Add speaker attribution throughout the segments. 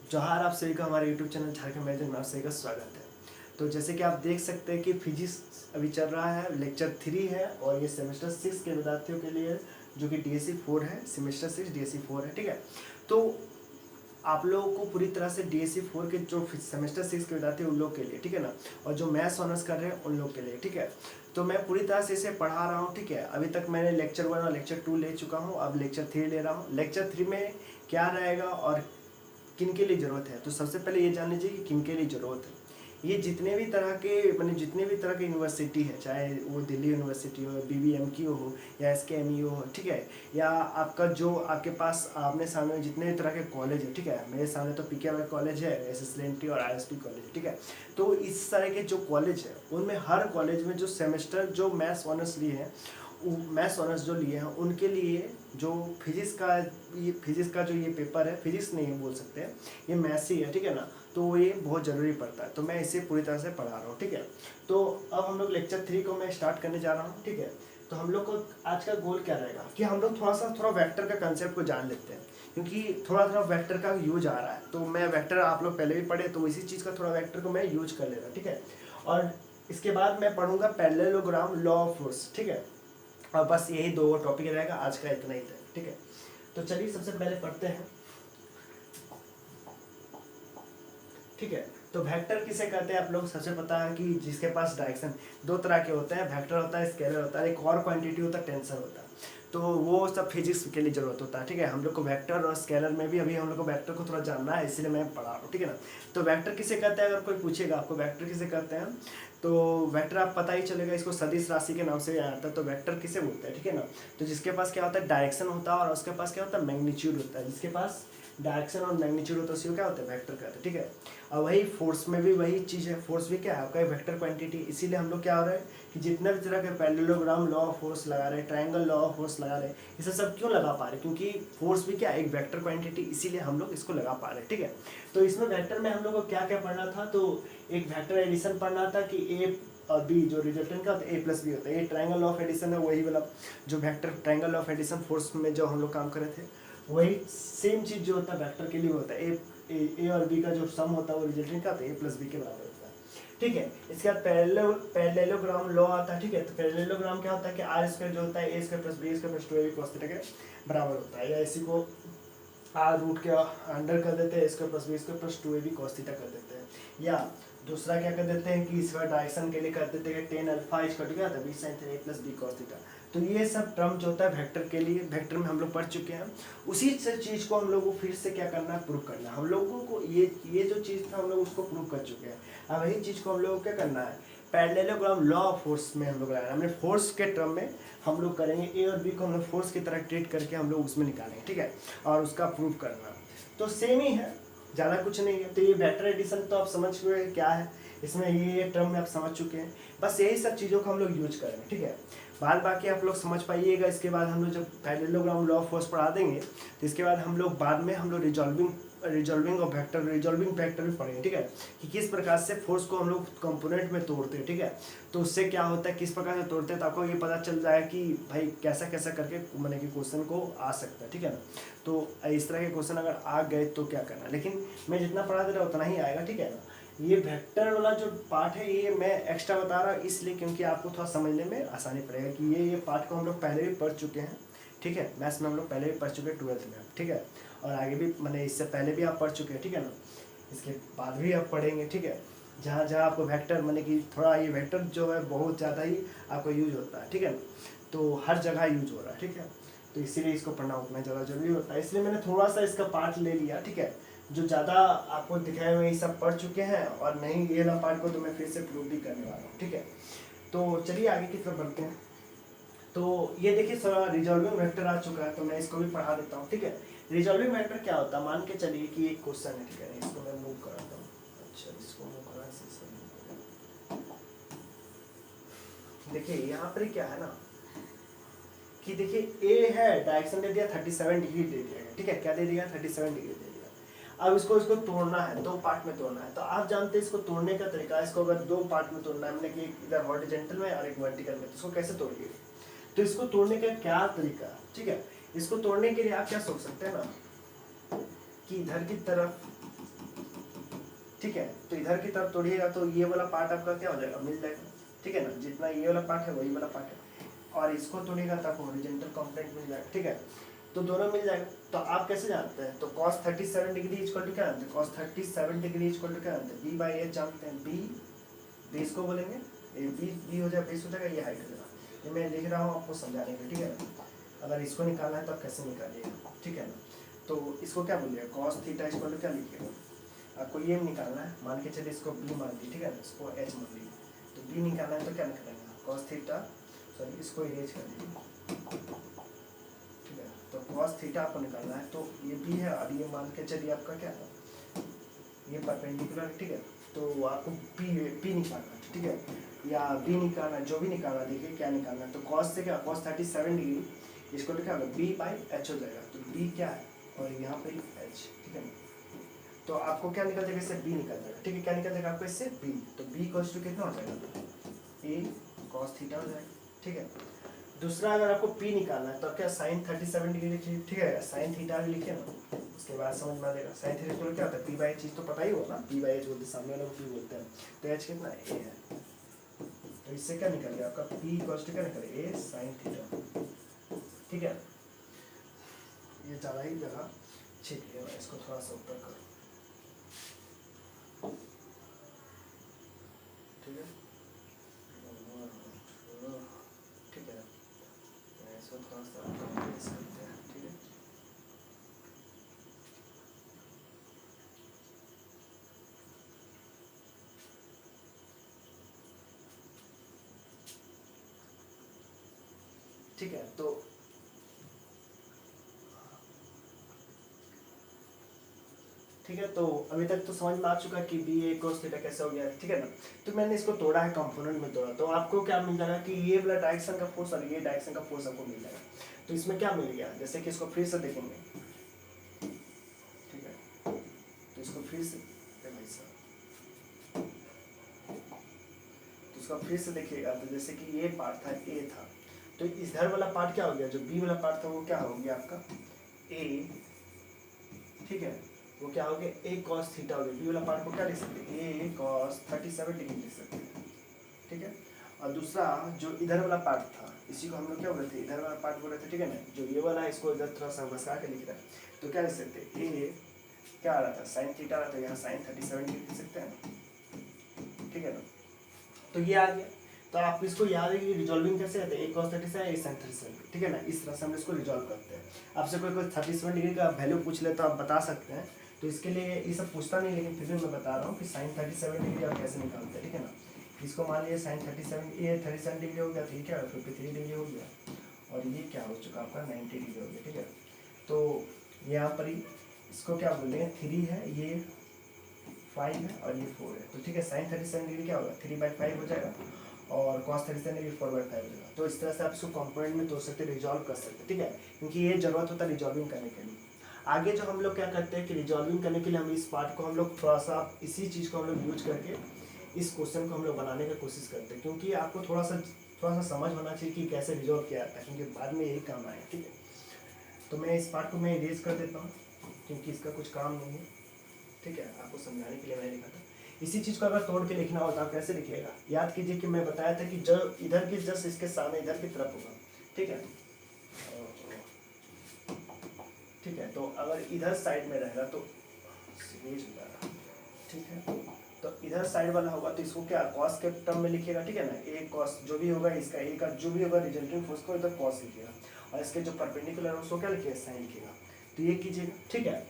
Speaker 1: जोहार, आप सभी का हमारे यूट्यूब चैनल झारखंड मैजिक में आप सभी का स्वागत है। तो जैसे कि आप देख सकते हैं कि फिजिक्स अभी चल रहा है, लेक्चर 3 है और ये सेमेस्टर 6 के विद्यार्थियों के लिए जो कि DSC 4 है, सेमेस्टर 6 DSC 4 है, ठीक है। तो आप लोगों को पूरी तरह से DSC 4 के जो सेमेस्टर 6 के विद्यार्थी उन लोग के लिए, ठीक है ना, और जो मैथ्स ऑनर्स कर रहे हैं उन लोग के लिए, ठीक है। तो मैं पूरी तरह से इसे पढ़ा रहा हूँ, ठीक है। अभी तक मैंने लेक्चर 1 और लेक्चर 2 ले चुका हूँ, अब लेक्चर 3 ले रहा हूँ। लेक्चर 3 में क्या रहेगा और किन के लिए ज़रूरत है, तो सबसे पहले ये जान लीजिए कि किन के लिए ज़रूरत है। ये जितने भी तरह के जितने भी तरह की यूनिवर्सिटी है, चाहे वो दिल्ली यूनिवर्सिटी हो, BBMQ हो या SKMU हो, ठीक है, या आपका जो आपके पास आमने सामने जितने भी तरह के कॉलेज है, ठीक है। मेरे सामने तो PKY कॉलेज है, SSLNT और ISP कॉलेज है, ठीक है। तो इस तरह के जो कॉलेज है उनमें हर कॉलेज में जो सेमेस्टर जो मैथ्स ऑनर्स लिए हैं, मैथ्स ऑनर्स जो लिए हैं उनके लिए जो फिजिक्स का जो ये पेपर है, फिजिक्स नहीं बोल सकते हैं, ये मैथ्स ही है, ठीक है ना। तो ये बहुत ज़रूरी पड़ता है, तो मैं इसे पूरी तरह से पढ़ा रहा हूँ, ठीक है। तो अब हम लोग लेक्चर 3 को मैं स्टार्ट करने जा रहा हूँ, ठीक है। तो हम लोग को आज का गोल क्या रहेगा कि हम लोग थोड़ा वेक्टर का कंसेप्ट को जान लेते हैं, क्योंकि थोड़ा वेक्टर का यूज आ रहा है। तो मैं वेक्टर आप लोग पहले भी पढ़े, तो इसी चीज़ का थोड़ा वेक्टर को मैं यूज कर ले रहा हूँ, ठीक है। और इसके बाद मैं पढ़ूंगा पैरेललोग्राम, लॉ ऑफ फोर्स, ठीक है। और बस यही दो टॉपिक रहेगा आज का, इतना ही था, ठीक है। तो चलिए सबसे पहले पढ़ते हैं, ठीक है। तो वेक्टर किसे कहते हैं आप लोग सबसे पता है कि जिसके पास डायरेक्शन दो तरह के होते हैं, वेक्टर होता है, स्केलर होता है, एक और क्वांटिटी होता है, टेंसर होता है। तो वो सब फिजिक्स के लिए जरूरत होता है, ठीक है। हम लोग को वेक्टर और स्केलर में भी अभी हम लोग को वेक्टर को थोड़ा जानना है, इसलिए मैं पढ़ा रहा हूँ, ठीक है ना। तो वेक्टर किसे कहते हैं, अगर कोई पूछेगा आपको वेक्टर किसे कहते हैं, तो वेक्टर आप पता ही चलेगा, इसको सदिश राशि के नाम से आता है। तो वेक्टर किसे बोलते हैं, ठीक है ना। तो जिसके पास क्या होता है, डायरेक्शन होता है, और उसके पास क्या होता है, मैग्नीट्यूड होता है। जिसके पास डायरेक्शन और मैग्नीट्यूड होता है उसी को क्या होता है, वेक्टर कहते हैं, ठीक है। और वही फोर्स में भी वही चीज़ है, फोर्स भी क्या है आपका वेक्टर क्वांटिटी। इसीलिए हम लोग क्या हो रहा है कि जितने भी तरह के पैरेललोग्राम, लॉ ऑफ फोर्स लगा रहे हैं, ट्रायंगल लॉ ऑफ फोर्स लगा रहे हैं, इसे सब क्यों लगा पा रहे हैं, क्योंकि फोर्स भी क्या है, एक वेक्टर क्वांटिटी, इसीलिए हम लोग इसको लगा पा रहे हैं, ठीक है। तो इसमें वेक्टर में हम लोग को क्या क्या पढ़ना था, तो एक वेक्टर एडिशन पढ़ना था कि A और B जो रिजल्टेंट का होता है A+B होता है। ये ट्रायंगल ऑफ एडिशन है, वही वाला जो vector triangle of addition force में जो हम लोग काम कर रहे थे, वही सेम चीज़ जो होता है वेक्टर के लिए होता है। ए और बी का जो सम होता है वो रिजल्टेंट का होता है A+B के बराबर होता है, ठीक है। इसके बाद पैरेललोग्राम लॉ आता है, ठीक है। तो पैरेललोग्राम क्या होता है कि R² जो होता है A² + B² + 2AB cos theta के बराबर होता है, या इसी को R रूट के अंडर कर देते हैं, A² + B² + 2AB cos theta कर देते हैं। या दूसरा क्या कर देते हैं कि इसका डायरेक्शन के लिए कर देते हैं tan अल्फा क्या होता है B sin theta A + B cos theta. तो ये सब टर्म जो होता है वेक्टर के लिए, वेक्टर में हम लोग पढ़ चुके हैं। उसी से चीज़ को हम लोग को फिर से क्या करना है, प्रूव करना है। हम लोगों को ये जो चीज़ था हम लोग उसको प्रूव कर चुके हैं। अब वही चीज़ को हम लोग को क्या करना है, पैरेललोग्राम लॉ ऑफ फोर्स में हम लोग लाना है। हमने फोर्स के टर्म में हम लोग करेंगे, A और B को हम लोग फोर्स की तरह ट्रीट करके हम लोग उसमें निकालेंगे, ठीक है, और उसका प्रूव करना। तो सेम ही है, ज़्यादा कुछ नहीं है। तो ये वेक्टर एडिशन तो आप समझ गए क्या है, इसमें ये टर्म में आप समझ चुके हैं। बस यही सब चीज़ों को हम लोग यूज करेंगे, ठीक है। बाद बाकी आप लोग समझ पाइएगा। इसके बाद हम लोग जब पैरेललोग्राम लॉ ऑफ फोर्स पढ़ा देंगे, तो इसके बाद हम लोग बाद में हम लोग रिजॉल्विंग फैक्टर भी पढ़ेंगे, ठीक है, कि किस प्रकार से फोर्स को हम लोग कंपोनेंट में तोड़ते हैं, ठीक है। तो उससे क्या होता है, किस प्रकार से तोड़ते हैं, तो आपको ये पता चल जाएगा कि भाई कैसा कैसा करके मैंने कि क्वेश्चन को आ सकता है, ठीक है ना। तो इस तरह के क्वेश्चन अगर आ गए तो क्या करना, लेकिन मैं जितना पढ़ा दे रहा उतना ही आएगा, ठीक है ना। ये वेक्टर वाला जो पार्ट है ये मैं एक्स्ट्रा बता रहा हूँ इसलिए क्योंकि आपको थोड़ा समझने में आसानी पड़ेगा कि ये पार्ट को हम लोग पहले भी पढ़ चुके हैं, ठीक है। मैथ्स में हम लोग पहले भी पढ़ चुके हैं 12th में, ठीक है। और आगे भी इससे पहले भी आप पढ़ चुके हैं, ठीक है ना। इसके बाद भी आप पढ़ेंगे, ठीक है। जहाँ जहाँ आपको वेक्टर कि थोड़ा ये वेक्टर जो है बहुत ज़्यादा ही आपको यूज होता है, ठीक है ना। तो हर जगह यूज हो रहा है, ठीक है। तो इसीलिए इसको पढ़ना उतना ज़्यादा जरूरी होता है, इसलिए मैंने थोड़ा सा इसका पार्ट ले लिया, ठीक है। जो ज़्यादा आपको दिखाए हुए ये सब पढ़ चुके हैं, और नहीं ये वाला पार्ट को तो मैं फिर से प्रूव भी करने वाला हूँ, ठीक है। तो चलिए आगे की तरफ बढ़ते हैं। तो ये देखिए थोड़ा रिजॉल्विंग वेक्टर आ चुका है, तो मैं इसको भी पढ़ा देता हूँ, ठीक है। रिजॉल्विंग वेक्टर क्या होता है, मान के चलिए कि एक क्वेश्चन है, ठीक है। इसको मैं मूव कराता हूँ, अच्छा इसको मूव करा से देखिए यहाँ पर क्या है ना कि देखिए ए है, डायरेक्शन दे दिया 37 डिग्री दे दिया, ठीक है। क्या दे दिया, 37 डिग्री दे दिया। अब इसको तोड़ना है, दो पार्ट में तोड़ना है। तो आप जानते हैं इसको तोड़ने का तरीका, इसको अगर दो पार्ट में तोड़ना है, हमने कि इधर हॉरिजॉन्टल में और एक वर्टिकल में, तो इसको कैसे तोड़िए। तो इसको तोड़ने का क्या तरीका है, ठीक है। इसको तोड़ने के लिए आप क्या सोच सकते हैं ना कि इधर की तरफ ठीक है। तो इधर की तरफ तोड़िएगा तो ये वाला पार्ट आपका क्या हो जाएगा, मिल जाएगा, ठीक है ना, जितना ये वाला पार्ट है वही वाला पार्ट है, और इसको तोड़िएगा तो आपको हॉरिजॉन्टल कंपोनेंट मिल जाएगा, ठीक है। तो दोनों मिल जाएगा। तो आप कैसे जानते हैं, तो cos 37 डिग्री इक्वल टू क्या जानते हैं, cos 37 डिग्री इक्वल टू क्या जानते हैं, b बाई एच जानते हैं। b बेस को बोलेंगे, ये b हो जाएगा, बेस हो जाएगा, ये हाइट हो जाएगा। ये मैं लिख रहा हूँ आपको समझाने के लिए, ठीक है ना। अगर इसको निकालना है तो आप कैसे निकालिएगा, ठीक है ना। तो इसको क्या बोलिएगा, cos थीटा इक्वल टू क्या लिखिएगा, आपको ये निकालना है, मान के चलिए इसको b मान ली, ठीक है ना, इसको h मान ली। तो b निकालना है तो क्या निकालेंगे, cos थीटा, सॉरी इसको इरेज कर दीजिए, ठीक है। तो cos थीटा आपको निकालना है, तो ये b है, और ये मान के चलिए आपका क्या है, ये परपेंडिकुलर, ठीक है। तो आपको p निकालना है, ठीक है, या b निकालना है, जो भी निकालना है, देखिए क्या निकालना है। तो cos से क्या, cos 37 डिग्री इसको तो क्या होगा, b बाई एच हो जाएगा। तो b क्या है, और यहाँ पे h, ठीक है ना। तो आपको क्या निकल जाएगा, इससे b निकल जाएगा, ठीक है। क्या निकल जाएगा आपको इससे, b। तो b इक्वल टू कितना हो जाएगा, a cos थीटा हो जाएगा, ठीक है। दूसरा अगर आपको p निकालना है तो क्या sin 37 डिग्री लिखिए, ठीक है, sin थीटा भी लिखिए ना, उसके बाद समझ में आ जाएगा। sin थीटा इक्वल क्या होता है, p बाई चीज तो पता ही होगा ना, p बाई h बोलते, सामने वाला को p बोलते हैं। तो h कितना है, a है। तो इससे क्या निकल गया आपका, p इक्वल टू क्या निकल, a sin थीटा, ठीक है। ये ज़्यादा ही जगह छिप गया, मैं इसको थोड़ा सा ऊपर करूँ, ठीक है, ठीक है। मैं इसको थोड़ा सा कंप्रेस करते हैं, ठीक है। ठीक है, तो ठीक है, तो अभी तक तो समझ में आ चुका है कि बी ए cos थीटा कैसे हो गया है, ठीक है ना। तो मैंने इसको तोड़ा है, कंपोनेंट में तोड़ा, तो आपको क्या मिल जाएगा कि ये वाला डायरेक्शन का फोर्स और ये डायरेक्शन का फोर्स आपको मिल जाएगा। तो इसमें क्या मिल गया, जैसे कि इसको फिर से देखेंगे, ठीक है। तो इसको फिर से भाई साहब, तो इसको फिर से देखिएगा, तो जैसे कि ये पार्ट था, ए था, तो इधर वाला पार्ट क्या हो गया, जो बी वाला पार्ट था वो क्या हो गया आपका, ए, ठीक है, वो क्या हो गया, a cos थीटा हो गया। बी वाला पार्ट को क्या लिख सकते हैं, a cos 37 डिग्री लिख सकते हैं, ठीक है। और दूसरा जो इधर वाला पार्ट था, इसी को हम लोग क्या बोल रहे थे, इधर वाला पार्ट बोल रहे थे, ठीक है ना। जो ये वाला है इसको इधर थोड़ा सा घुसा के लिख रहा है, तो क्या लिख सकते हैं, a क्या आ रहा था, sin थीटा आ रहा था, यहाँ sin 37 डिग्री लिख सकते हैं ना, ठीक है ना। तो ये आ गया। तो आप इसको याद है कि रिजॉल्विंग कैसे करते हैं, a cos 37 a sin 37, ठीक है ना। इस तरह से हम इसको रिजॉल्व करते हैं। आपसे कोई 37 डिग्री का वैल्यू पूछ ले तो आप बता सकते हैं, तो इसके लिए ये सब पूछता नहीं, लेकिन फिर भी मैं बता रहा हूँ कि sin 37 डिग्री आप कैसे निकालते हैं, ठीक है ना। इसको मान लीजिए sin 37 ये 37 डिग्री हो गया, तो ये क्या 53 डिग्री हो गया, और ये क्या हो चुका आपका 90 डिग्री हो गया, ठीक है। तो यहाँ पर ही इसको क्या बोलेंगे, 3 है, ये 5 है, और ये 4 है, तो ठीक है। sin 37 डिग्री क्या होगा, 3/5 हो जाएगा, और cos 37 डिग्री 4/5 हो जाएगा। तो इस तरह से आप इसको कंपोनेंट में तोड़ सकते, रिजॉल्व कर सकते, ठीक है, क्योंकि ये जरूरत होता है रिजॉल्विंग करने के लिए। आगे जो हम लोग क्या करते हैं कि रिजॉल्विंग करने के लिए हम इस पार्ट को हम लोग थोड़ा सा इसी चीज़ को हम लोग यूज करके इस क्वेश्चन को हम लोग बनाने की कोशिश करते हैं, क्योंकि आपको थोड़ा सा समझ होना चाहिए कि कैसे रिजॉल्व किया जाता है, क्योंकि बाद में यही काम आएगा, ठीक है। तो मैं इस पार्ट को मैं इरेज कर देता हूँ, क्योंकि इसका कुछ काम नहीं है, ठीक है। आपको समझाने के लिए मैंने लिखा था। इसी चीज़ को अगर तोड़ के लिखना होता, आप कैसे लिखिएगा, याद कीजिए कि मैं बताया था कि जब इधर की जस्ट इसके सामने इधर की तरफ होगा, ठीक है, ठीक है। तो अगर इधर साइड में रहेगा तो ठीक है, तो इधर साइड वाला होगा तो इसको क्या कॉस के टर्म में लिखिएगा, ठीक है ना। ए कॉस जो भी होगा, इसका ए का जो भी होगा रिजल्टिंग फोर्स को इधर कॉस लिखिएगा, और इसके जो परपेंडिकुलर है उसको क्या लिखिएगा, साइन लिखिएगा। तो ये कीजिएगा, ठीक है,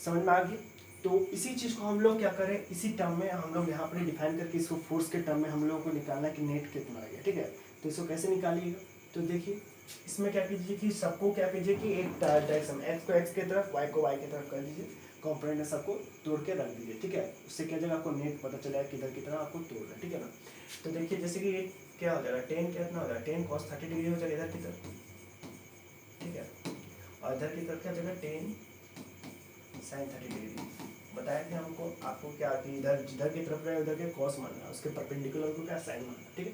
Speaker 1: समझ में आ गई। तो इसी चीज़ को हम लोग क्या करें, इसी टर्म में हम लोग यहाँ पर डिफाइन करके इसको फोर्स के टर्म में हम लोगों को निकालना है कि नेट कितना आ गया, ठीक है। तो इसको कैसे निकालिएगा, तो देखिए इसमें क्या कीजिए कि सबको क्या कीजिए कि एक डायरेक्शन एक्स को एक्स की तरफ, वाई को वाई की तरफ कर दीजिए, कंपोनेंट में सबको तोड़ के रख दीजिए, ठीक है। उससे क्या जाएगा, आपको नेट पता चलेगा किधर की तरह आपको तोड़ रहा है, ठीक है ना। तो देखिए जैसे कि ये क्या हो जाएगा, 10 कितना हो जाएगा, 10 cos 30 डिग्री हो जाएगा इधर की तरफ, ठीक है, और इधर की तरफ क्या हो जाएगा 10 sin 30 डिग्री। बताया कि हमको आपको क्या कि इधर जिधर की तरफ रहे उधर के cos मानना है, उसके परपेंडिकुलर को क्या sin मानना है, ठीक है।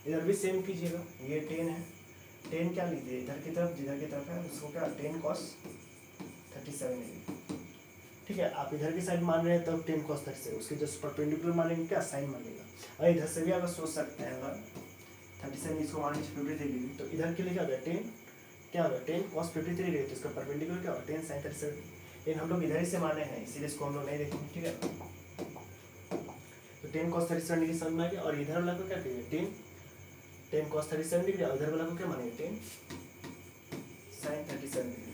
Speaker 1: इधर भी सेम कीजिएगा, ये 10 है, 10 क्या लीजिए इधर की तरफ, जिधर की तरफ है उसको क्या 10 cos 37 डिग्री, ठीक है, आप इधर की साइड मान रहे हैं तो टेन कॉस 30 से उसके जस्ट परपेंडिकुलर मानेंगे क्या, साइन मानेगा। और इधर से भी आप सोच सकते हैं अगर 37 इसको मान लीजिए 53 डिग्री, तो इधर के लिए क्या होगा, टेन क्या होगा, टेन कॉस 53 डिग्री, तो इसका परपेंडिकुलर क्या होगा, टेन साइन 37। लेकिन हम लोग इधर ही से माने हैं इसीलिए इसको हम लोग नहीं देखेंगे, ठीक है। तो टेन कॉस 37 डिग्री समझ में आ गया। और इधर वाला को क्या कहिए, टेन कॉस 37 डिग्री, और इधर वाला को क्या मानेंगे, टेन साइन 37 डिग्री।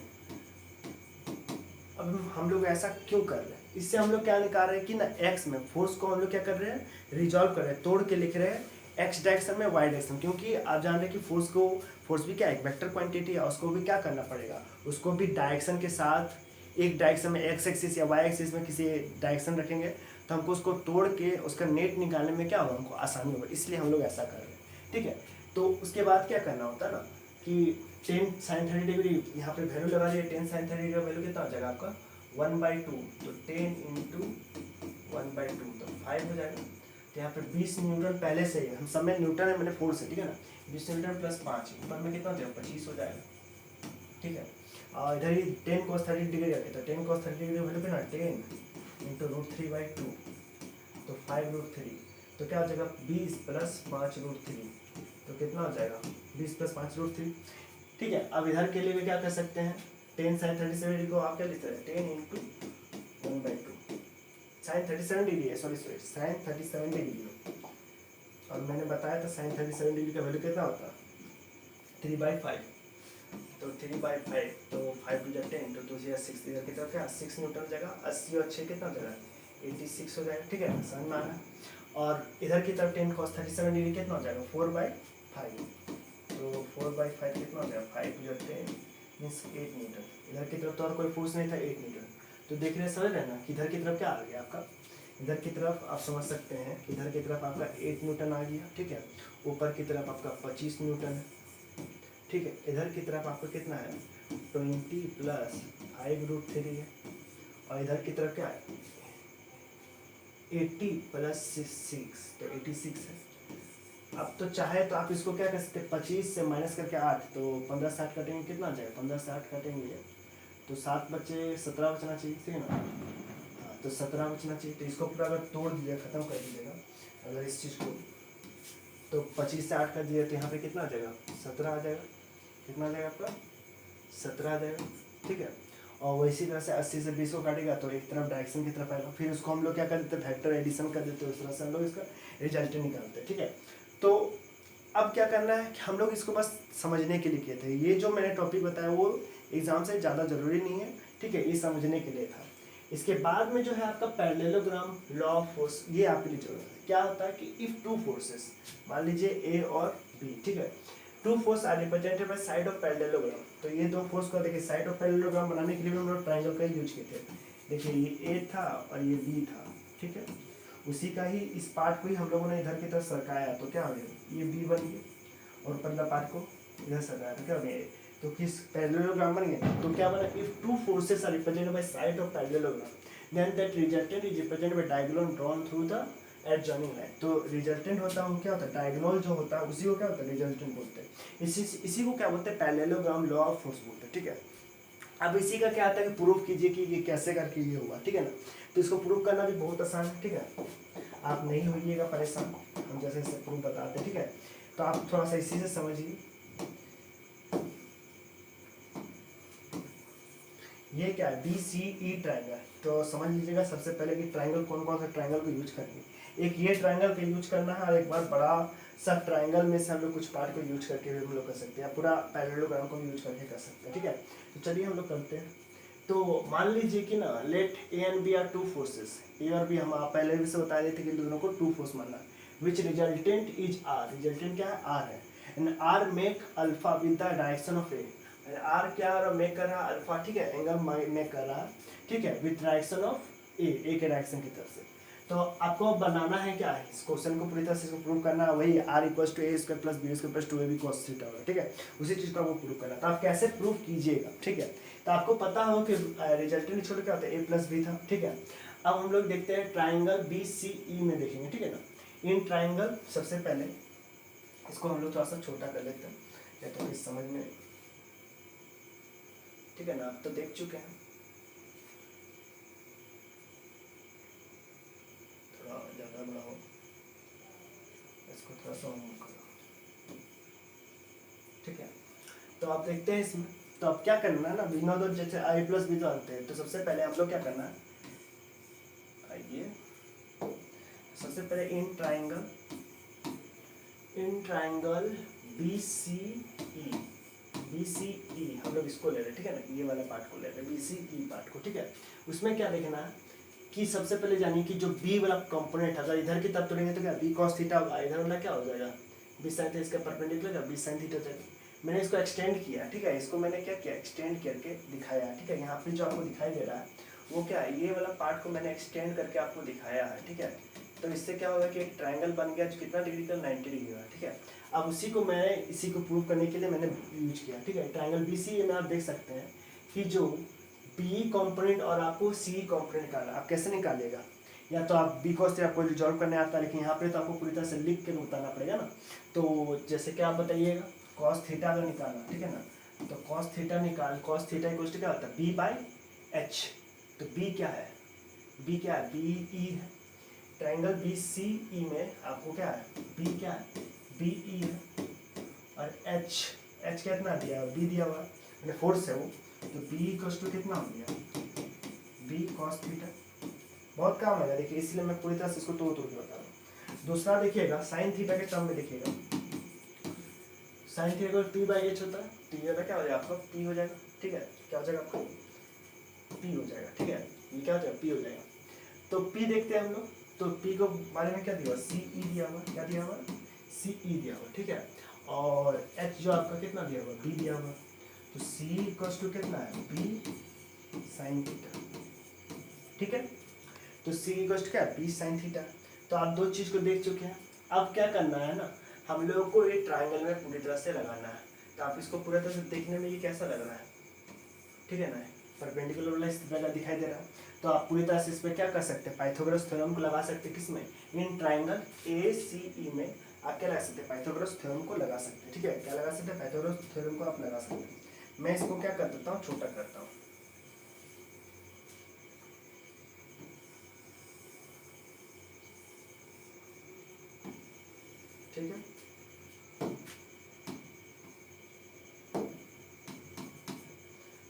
Speaker 1: अब हम लोग ऐसा क्यों कर रहे हैं, इससे हम लोग क्या निकाल रहे हैं कि ना एक्स में फोर्स को हम लोग क्या कर रहे हैं, रिजॉल्व कर रहे हैं, तोड़ के लिख रहे हैं एक्स डायरेक्शन में वाई डायरेक्शन, क्योंकि आप जान रहे हैं कि फोर्स भी क्या एक वेक्टर क्वांटिटी है, उसको भी क्या करना पड़ेगा, उसको भी डायरेक्शन के साथ एक डायरेक्शन में एक्स एक्सिस या वाई एक्सिस में किसी डायरेक्शन रखेंगे, तो हमको उसको तोड़ के उसका नेट निकालने में क्या होगा, हमको आसानी होगा, इसलिए हम लोग ऐसा कर रहे हैं, ठीक है। तो उसके बाद क्या करना होता है ना कि टेन साइन 30 डिग्री यहाँ पे वैल्यू लगा लिया, टेन साइन 30 डिग्री का वैल्यू कितना हो जाएगा आपका 1/2, तो 10 इंटू 1/2 तो 5 हो जाएगा। तो यहाँ पे 20 न्यूटन पहले से ही हम समय न्यूटन है, मैंने फोर्स है, ठीक है ना, 20 न्यूटन प्लस 5 ऊपर में कितना हो जाएगा 25 हो जाएगा, ठीक है। और इधर ही 10 cos 30 डिग्री रखे, तो 10 cos 30 डिग्री वैल्यू कितना 10 इंटू √3/2 तो 5√3, तो क्या हो जाएगा 20 प्लस 5√3, तो कितना हो जाएगा 20 प्लस 5√3, ठीक है। अब इधर के लिए भी क्या कर सकते हैं, 10 साइन 37 डिग्री को आप क्या लिखते हैं 10 इंटू 1/2 साइन 37 डिग्री है, सॉरी साइन 37 डिग्री है, और मैंने बताया था साइन 37 डिग्री का वैल्यू कितना होता है 3/5, तो 3/5 तो 5 टू 10 तो 2 से 6 इधर की तरफ क्या 6 न्यूटन जगह 80 और 6 कितना हो जाएगा 86 हो जाएगा, ठीक है, समझ में आ रहा है। और इधर की तरफ 10 cos 37 डिग्री कितना हो जाएगा 4/5, तो 4/5 कितना हो जाएगा 5 टू 10 मीन्स 8 न्यूटन, इधर की तरफ तो और कोई फोर्स नहीं था 8 न्यूटन, तो देख रहे समझ रहे ना कि इधर की तरफ क्या आ गया आपका, इधर की तरफ आप समझ सकते हैं कि इधर की तरफ आपका 8 न्यूटन आ गया, ठीक है, ऊपर की तरफ आपका 25 न्यूटन है, ठीक है, इधर की तरफ आपका कितना है 20 प्लस 5√3 है, और इधर की तरफ क्या है 80 प्लस 6 तो 86 है। अब तो चाहे तो आप इसको क्या कर सकते हैं 25 से माइनस करके 8, तो 15/60 काटेंगे कितना आ जाएगा 15/60 काटेंगे तो 7 बचे 17 बचना चाहिए, ठीक है ना, हाँ तो 17 बचना चाहिए, तो इसको पूरा अगर तोड़ दीजिएगा खत्म कर दीजिएगा अगर इस चीज़ को, तो 25 से 8 कर दिया तो यहाँ पे कितना आ जाएगा 17 आ जाएगा, कितना आ जाएगा आपका 17 आ जाएगा, ठीक है। और वैसी तरह से 80 से 20 को काटेगा तो एक तरफ डायरेक्शन की तरफ आएगा, फिर उसको हम लोग क्या कर देते हैं वेक्टर एडिशन कर देते हैं, उस तरह से हम लोग इसका रिजल्टेंट निकालते हैं, ठीक है। तो अब क्या करना है कि हम लोग इसको बस समझने के लिए किए थे, ये जो मैंने टॉपिक बताया वो एग्जाम से ज़्यादा जरूरी नहीं है, ठीक है, ये समझने के लिए था। इसके बाद में जो है आपका पैरेललोग्राम लॉ ऑफ फोर्स, ये आपके लिए जरूरत है। क्या होता है कि इफ टू फोर्सेस, मान लीजिए ए और बी, ठीक है, two force are represented by side of parallelogram, तो ये दो फोर्स को देखिए साइड ऑफ पैरेललोग्राम बनाने के लिए हम लोग ट्रायंगल का यूज किए थे, देखिए ये ए था और ये बी था, ठीक है, उसी का ही इस पार्ट को ही हम लोगों ने इधर की तरफ सरकाया, तो क्या हो गया ये बी बन गया, और पहला पार्ट को इधर सरकाया तो क्या हो गया, तो किस पैरेललोग्राम बन गया, तो क्या बना if two forces are represented by side of parallelogram then that resultant is represented by diagonal drawn through the adjoining line, तो रिजल्टेंट होता है वो क्या होता है डायगोनल जो होता है उसी को क्या होता है रिजल्टेंट बोलते हैं, इसी को क्या बोलते हैं पैरेललोग्राम लॉ ऑफ फोर्स बोलते हैं, ठीक है। अब इसी का क्या आता है कि प्रूफ कीजिए कि ये कैसे करके ये हुआ, ठीक है ना, तो इसको प्रूफ करना भी बहुत आसान है, ठीक है, आप नहीं होइएगा परेशान, हम जैसे प्रूफ बताते हैं, ठीक है, तो आप थोड़ा सा इसी से समझिए। ये क्या है BCE ट्रायंगल, तो समझ लीजिएगा सबसे पहले कि ट्रायंगल कौन कौन सा ट्रायंगल को यूज करेंगे, एक ये ट्रायंगल का यूज करना है और एक बार बड़ा सब ट्रायंगल में से हम लोग कुछ पार्ट को यूज करके भी हम लोग कर सकते हैं, पूरा पैरेललोग्राम को भी यूज करके कर सकते हैं, ठीक है। तो चलिए हम लोग करते हैं। तो मान लीजिए कि ना let A and B are two forces, A और बी हम पहले भी से बता रहे थे कि दोनों को टू फोर्स मानना है, which resultant is R, resultant क्या है आर है, and R make alpha with the direction of A, R क्या मेक कर रहा है अल्फा, ठीक है, एंगल मेक कर रहा है, ठीक है, विद डायरेक्शन ऑफ ए के डायरेक्शन की तरफ से। तो आपको बनाना है क्या है इस क्वेश्चन को पूरी तरह से इसको प्रूव करना है, वही R equals to A square plus B square plus 2ab cos theta होगा, ठीक है, उसी चीज को आपको प्रूव करना है। तो आप कैसे प्रूव कीजिएगा, ठीक है, तो आपको पता हो कि रिजल्टेंट छोड़ क्या होता है a प्लस बी था, ठीक है। अब हम लोग देखते हैं ट्राइंगल BCE में देखेंगे, ठीक है ना, इन ट्राइंगल सबसे पहले इसको हम लोग थोड़ा सा छोटा कर लेते हैं या तो फिर समझ में, ठीक है ना, आप तो देख चुके हैं। इसको थोड़ा सा ऑन करो, ठीक है। तो आप देखते हैं इसमें, तो अब क्या करना है ना, बी नॉट और जैसे आई प्लस बी जानते हैं, तो सबसे पहले हम लोग क्या करना है, आइए सबसे पहले इन ट्राइंगल बी सी ई हम लोग इसको ले रहे हैं, ठीक है ना, ये वाला पार्ट को ले रहे हैं, बी सी ई पार्ट को, ठीक है। उसमें क्या देखना है कि सबसे पहले जानिए कि जो बी वाला कंपोनेंट अगर इधर की तरफ तोड़ेंगे तो क्या बी कॉस थीटा होगा, इधर वाला क्या हो जाएगा बी साइन थीटा, इसका परपेंडिकुलर बी साइन थीटा हो जाएगा। मैंने इसको एक्सटेंड किया, ठीक है, इसको मैंने क्या किया एक्सटेंड करके दिखाया, ठीक है। यहाँ पे जो आपको दिखाई दे रहा है वो क्या है, ये वाला पार्ट को मैंने एक्सटेंड करके आपको दिखाया है, ठीक है। तो इससे क्या होगा कि एक ट्राइंगल बन गया जो कितना डिग्री का 90 डिग्री का, ठीक है। अब उसी को मैंने इसी को प्रूव करने के लिए मैंने यूज किया, ठीक है। ट्राइंगल बी सी में आप देख सकते हैं कि जो बी कंपोनेंट और आपको सी कंपोनेंट निकालना, आप कैसे निकालिएगा, या तो आप बी कॉस से आपको रिजॉल्व करने आता है, लेकिन यहाँ पे तो आपको पूरी तरह से लिख के बताना पड़ेगा ना। तो जैसे कि आप बताइएगा कॉस थीटा का निकालना, ठीक है ना, तो कॉस थीटा निकाल, कॉस थीटा इक्वल टू क्या होता है बी बाई एच। तो बी क्या है, बी क्या है, बी ई है। ट्राइंगल बी सी ई में आपको क्या है, बी क्या है, बी ई है, और एच कितना दिया है, बी दिया हुआ है, मैंने फोर्स है वो, तो बी इक्वल टू कितना हो गया, बी कॉस थीटा। बहुत काम है देखिए, इसलिए मैं पूरी तरह से इसको तोड़ के बता रहा हूँ। दूसरा देखिएगा साइन थीटा के टर्म में देखिएगा, साइन थीटा को पी बाई एच होता है, तो ये क्या हो जाएगा आपका पी हो जाएगा, ठीक है। क्या हो जाएगा आपका पी हो जाएगा, ठीक है, ये क्या हो जाएगा पी हो जाएगा। तो पी देखते हैं हम लोग, तो पी को बारे में क्या दिया हुआ, सी ई दिया हुआ, क्या दिया हुआ, सी ई दिया हुआ, ठीक है। और एच जो आपका कितना दिया हुआ, बी दिया हुआ, तो सी इक्वल टू कितना है बी साइन थीटा, ठीक है। तो सी इक्वल टू क्या है बी साइन थीटा। तो आप दो चीज को देख चुके हैं, अब क्या करना है ना, हम लोगों को एक ट्राइंगल में पूरी तरह से लगाना है। तो आप इसको पूरी तरह से देखने में ये कैसा लग रहा है, ठीक है ना, परपेंडिकुलर वाला इस तरह का दिखाई दे रहा है। तो आप पूरी तरह से इसमें क्या कर सकते हैं, पाइथागोरस थ्योरम को लगा सकते हैं, किसमें, इन ट्राइंगल ए सी ई में आप क्या लगा सकते हैं, पाइथागोरस थ्योरम को लगा सकते हैं, ठीक है। क्या लगा सकते हैं, पाइथागोरस थ्योरम को आप लगा सकते हैं। मैं इसको क्या कर देता हूँ, छोटा करता हूँ, ठीक है।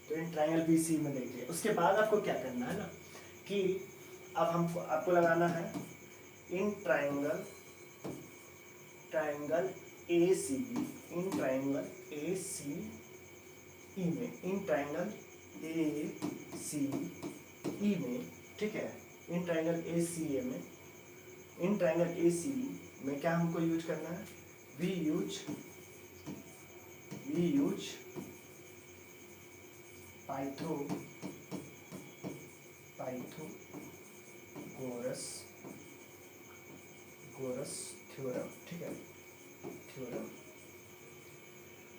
Speaker 1: तो इन ट्राइंगल बी सी में देखिए, उसके बाद आपको क्या करना है ना कि अब हमको आपको लगाना है in triangle A C B, in triangle A C E में, in triangle A C E में, ठीक है, इन ट्राइंगल ए सी ए में, इन ट्राइंगल ए सी में क्या हमको यूज करना है, वी यूज पाइथागोरस थ्योरम, ठीक है, थ्योरम।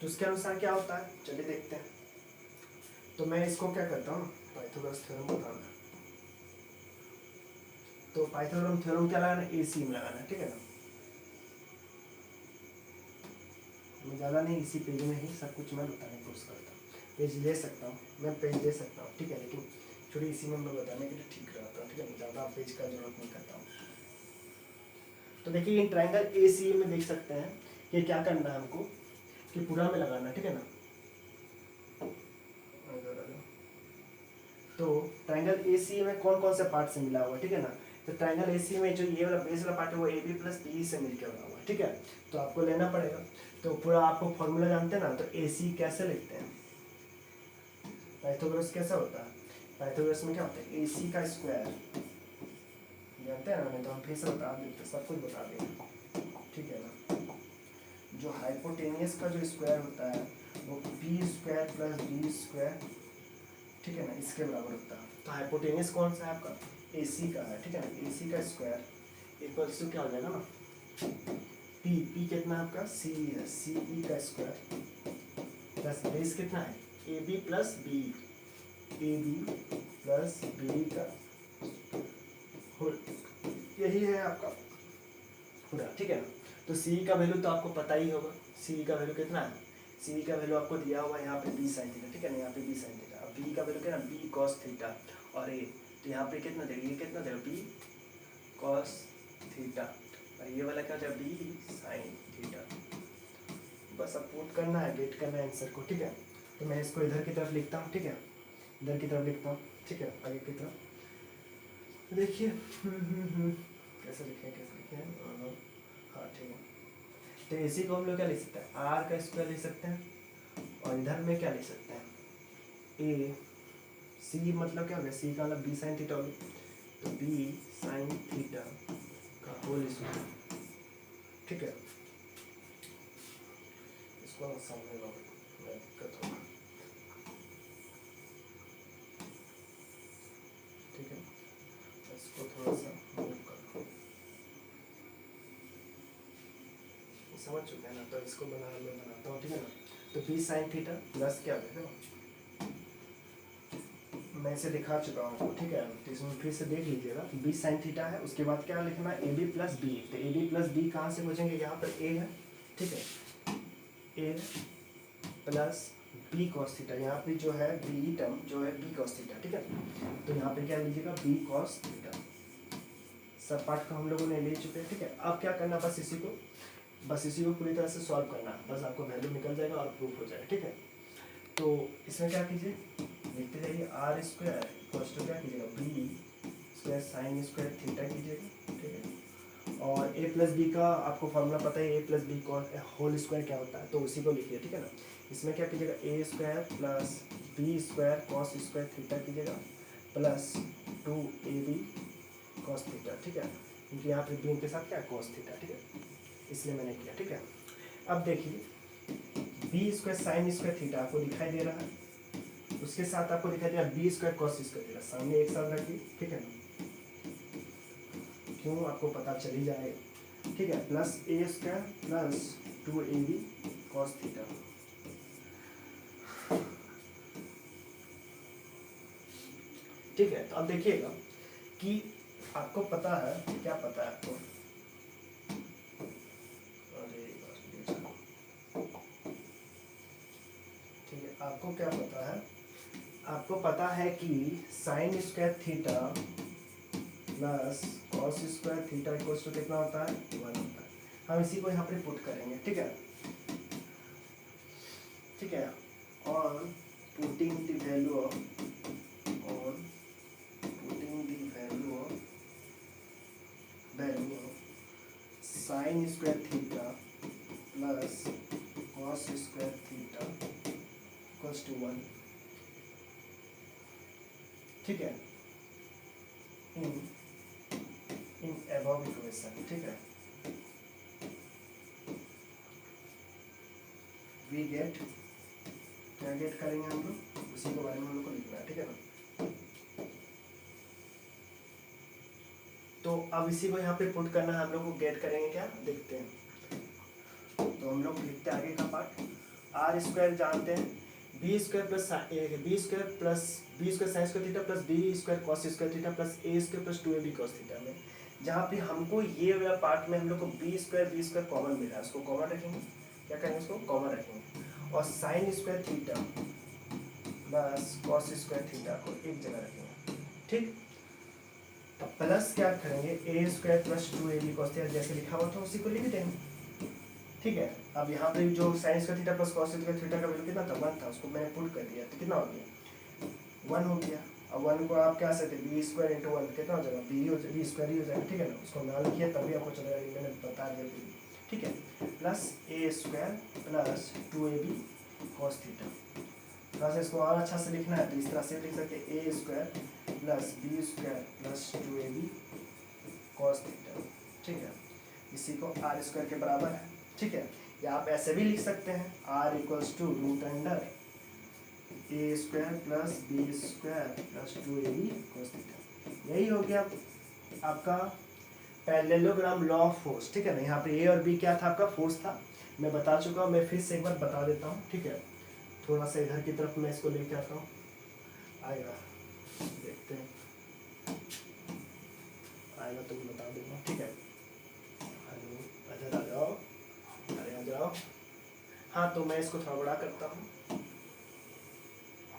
Speaker 1: तो उसके अनुसार क्या होता है, चलिए देखते हैं। तो मैं इसको क्या करता हूँ, पाइथागोरस थ्योरम बताना है। तो पाइथागोरस थ्योरम क्या लगाना है, एसी में लगाना है, ठीक है ना। मैं ज़्यादा नहीं, इसी पेज में ही सब कुछ मैं बताने की कोशिश करता हूँ। पेज ले सकता हूँ, मैं पेज दे सकता हूँ, ठीक है, लेकिन थोड़ी इसी में मैं बताने के लिए ठीक रहता हूँ, ठीक है, ज़्यादा पेज का जरूरत नहीं करता हूँ। तो देखिए इन ट्राइंगल ए सी में देख सकते हैं कि क्या करना है हमको, कि पूरा में लगाना है, ठीक है ना। तो ट्राइंगल ए सी में कौन कौन से पार्ट से मिला हुआ है, ठीक है ना। तो ट्राइंगल ए सी में जो ये वाला बेस वाला पार्ट है वो ए बी प्लस बी से मिलकर बना हुआ है, ठीक है। तो आपको लेना पड़ेगा, तो पूरा आपको फॉर्मूला जानते हैं ना, तो ए सी कैसे लिखते हैं, पाइथागोरस कैसा होता है, पाइथागोरस में क्या होता है ए सी का स्क्वायर, जानते हैं ना, नहीं तो हम फिर से बता देते, सब कुछ बता देंगे, ठीक है ना। जो हाइपोटेनियस का जो स्क्वायर होता है वो B square plus D square, ठीक है ना, इसके बराबर होता है। तो हाइपोटेनियस कौन सा है आपका, AC का है, ठीक है ना। AC का स्क्वायर इक्वल्स टू क्या हो जाएगा ना, P कितना है आपका C है, CE का स्क्वायर प्लस बेस कितना है AB plus B, AB plus B का होल, यही है आपका पूरा, ठीक है ना। तो CE का वैल्यू तो आपको पता ही होगा, CE का वैल्यू कितना है, CE का वैल्यू आपको दिया हुआ है यहाँ पे बी साइन थीटा, ठीक है ना, यहाँ पे बी साइन थीटा। अब बी का वैल्यू क्या है, बी कॉस थीटा, और ए तो यहाँ पे कितना देगा, ये कितना देगा बी कॉस थीटा, और ये वाला क्या हो जाएगा बी साइन थीटा। बस अब पुट करना है, गेट करना है आंसर को, ठीक है। तो मैं इसको इधर की तरफ लिखता हूँ, ठीक है, इधर की तरफ लिखता हूँ, ठीक है, आगे की तरफ देखिए। कैसे लिखें हाँ ठीक है। तो इसी को हम लोग क्या लिख सकते हैं, आर का स्क्वायर लिख सकते हैं, और इधर में क्या लिख सकते हैं, ए सी मतलब क्या हो गया, सी का मतलब बी साइन थीटा हो गया, तो बी साइन थीटा का होल स्क्वायर, ठीक है। इसको ना समझने में दिक्कत होगा, ठीक है। इसको थोड़ा सा मूव कर लो, समझ चुके हैं ना, तो इसको मैं बनाता हूँ, ठीक है ना। तो बी साइन थीटा प्लस क्या होगा, मैं इसे दिखा चुका हूँ आपको, ठीक है। तो इसमें फिर से देख लीजिएगा, बी साइन थीटा है, उसके बाद क्या लिखना है, ए बी प्लस बी। तो ए बी प्लस बी कहाँ से बचेंगे, यहाँ पर ए है, ठीक है, ए प्लस बी कॉस थीटा, यहाँ पे जो है बी टर्म जो है बी कॉस थीटा, ठीक है। तो यहाँ पे क्या लीजिएगा, बी कॉस थीटा। सब पार्ट को हम लोगों ने ले चुके हैं, ठीक है। अब क्या करना, बस इसी को पूरी तरह से सॉल्व करना है, बस आपको वैल्यू निकल जाएगा और प्रूफ हो जाएगा, ठीक है। तो इसमें क्या कीजिए, लिखते जाइए आर स्क्वायर इक्वल्स टू क्या कीजिएगा, B square sine square theta कीजिएगा, ठीक है। और ए प्लस बी का आपको फॉर्मूला पता है, ए प्लस बी होल स्क्वायर क्या होता है, तो उसी को लिखिए, ठीक है ना। इसमें क्या कीजिएगा, A square plus B square cos square theta कीजिएगा प्लस 2ab कॉस थीटा, ठीक है, क्योंकि यहाँ पे बी के साथ क्या कॉस थीटा, ठीक है, इसलिए मैंने किया, ठीक है। अब देखिए B square sine square theta आपको दिखाई दे रहा है, उसके साथ आपको दिखाई दे रहा है B square cos square theta, सामने एक साथ रखिए, ठीक है ना, क्यों आपको पता चल ही जाएगा, ठीक है। Plus A square plus 2ab cos theta, ठीक है। तो अब देखिएगा कि आपको पता है, क्या पता है आपको, ठीक है, आपको क्या पता है, आपको पता है कि sine square theta plus cos square theta equals to कितना होता है, 1 होता है। हम इसी को यहाँ पे पुट करेंगे, ठीक है, ठीक है। On putting the value of sine square theta plus cos square theta equals to 1, ठीक है, इन अबव इक्वेशन, ठीक है। वी गेट, क्या गेट करेंगे हम लोग, उसी के बारे में हम लोग को लिखना है, ठीक है ना। तो अब इसी को यहाँ पे पुट करना है, हम लोग को गेट करेंगे क्या, देखते हैं। तो हम लोग लिखते हैं आगे का पार्ट, आर स्क्वायर जानते हैं, B square plus B square sine square theta plus B square cos square theta plus A square plus 2ab cos theta में, जहाँ पे हमको ये वाला पार्ट में हम लोग को बी स्क्वायर कॉमन मिला है, उसको कॉमन रखेंगे, क्या करेंगे, उसको कॉमन रखेंगे, और sine square theta plus cos square theta को एक जगह रखेंगे, ठीक। अब प्लस क्या करेंगे, A square plus 2ab cos theta जैसे लिखा हुआ था उसी को लिख देंगे, ठीक है। अब यहाँ पे जो sign square theta plus cos square theta का वैल्यू कितना था, 1 था, उसको मैंने पुट कर दिया, तो कितना हो गया, 1 हो गया। अब 1 को आप क्या सकते हैं, बी स्क्वायर इंटू 1 कितना हो जाएगा, बी स्क्वायर ही हो जाएगा, ठीक है ना, उसको ना लिखिए तभी आपको चलेगा, मैंने बता दिया, ठीक है। Plus A square plus 2ab cos theta, थोड़ा सा इसको और अच्छा से लिखना है तो इस तरह से लिख सकते हैं, A square plus B square plus 2ab cos theta, ठीक है। इसी को आर स्क्वायर के बराबर है, ठीक है। या आप ऐसे भी लिख सकते हैं, R equals to root under A square plus B square plus 2ab cos theta. यही हो गया आपका पैरेललोग्राम लॉ ऑफ फोर्स, ठीक है ना। यहाँ पे ए और बी क्या था, आपका फोर्स था, मैं बता चुका हूँ, मैं फिर से एक बार बता देता हूँ, ठीक है। थोड़ा सा इधर की तरफ मैं इसको लेके आता हूँ, आएगा, देखते हैं, आएगा तो मैं बता दूंगा, ठीक है। इधर आ जाओ, अरे आ जाओ, हाँ। तो मैं इसको थोड़ा बड़ा करता हूँ।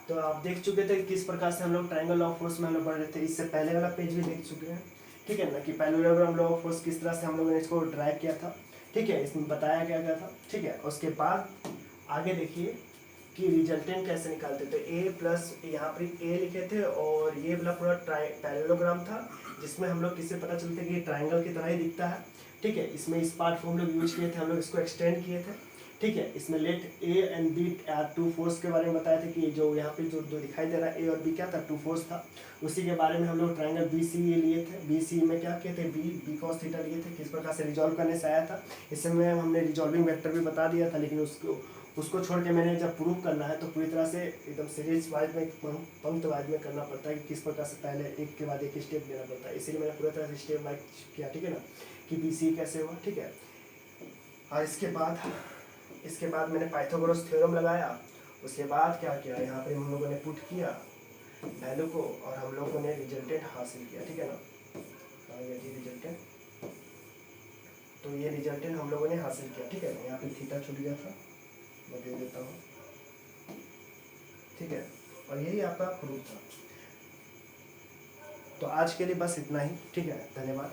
Speaker 1: तो आप देख चुके थे किस प्रकार से हम लोग ट्रायंगल ऑफ फोर्स में हम लोग पढ़ रहे थे, इससे पहले वाला पेज भी देख चुके हैं, ठीक है ना, कि पैरेललोग्राम लॉ ऑफ फोर्स किस तरह से हम लोगों ने इसको ड्राइव किया था, ठीक है, इसमें बताया क्या गया था, ठीक है। उसके बाद आगे देखिए कि रिजल्टेंट कैसे निकालते थे। ए प्लस यहाँ पर ए लिखे थे और ये वाला पूरा पैरेललोग्राम था, जिसमें हम लोग किससे पता चलते कि ट्राइंगल की तरह ही दिखता है, ठीक है। इसमें इस पार्ट को हम लोग यूज किए थे, हम लोग इसको एक्सटेंड किए थे, ठीक है। इसमें let A and B are two force के बारे में बताया था कि जो यहाँ पे जो दो दिखाई दे रहा है ए और बी क्या था, टू फोर्स था। उसी के बारे में हम लोग ट्राइंगल बी सी ये लिए थे, बी सी में क्या किए थे, बी कॉस थीटा लिए थे, किस प्रकार से रिजॉल्व करने से आया था। इसमें हमने रिजॉल्विंग वेक्टर भी बता दिया था, लेकिन उसको छोड़ के मैंने जब प्रूव करना है तो पूरी तरह से एकदम सीरीज वाइज में पंक्त वाइज में करना पड़ता है कि किस प्रकार से पहले एक के बाद एक स्टेप लेना पड़ता है। इसीलिए मैंने पूरी तरह से स्टेप वाइज किया, ठीक है ना, कि बी सी कैसे हुआ, ठीक है। और इसके बाद मैंने पाइथागोरस थ्योरम लगाया। उसके बाद क्या किया, यहाँ पे हम लोगों ने पुट किया वैल्यू को और हम लोगों ने रिजल्टेंट हासिल किया, ठीक है ना। ये जी रिजल्टेंट, तो ये रिजल्टेंट हम लोगों ने हासिल किया, ठीक है ना। यहाँ पे थीटा छूट गया था, मैं दे देता हूँ, ठीक है। और यही आपका प्रूफ था। तो आज के लिए बस इतना ही, ठीक है, धन्यवाद।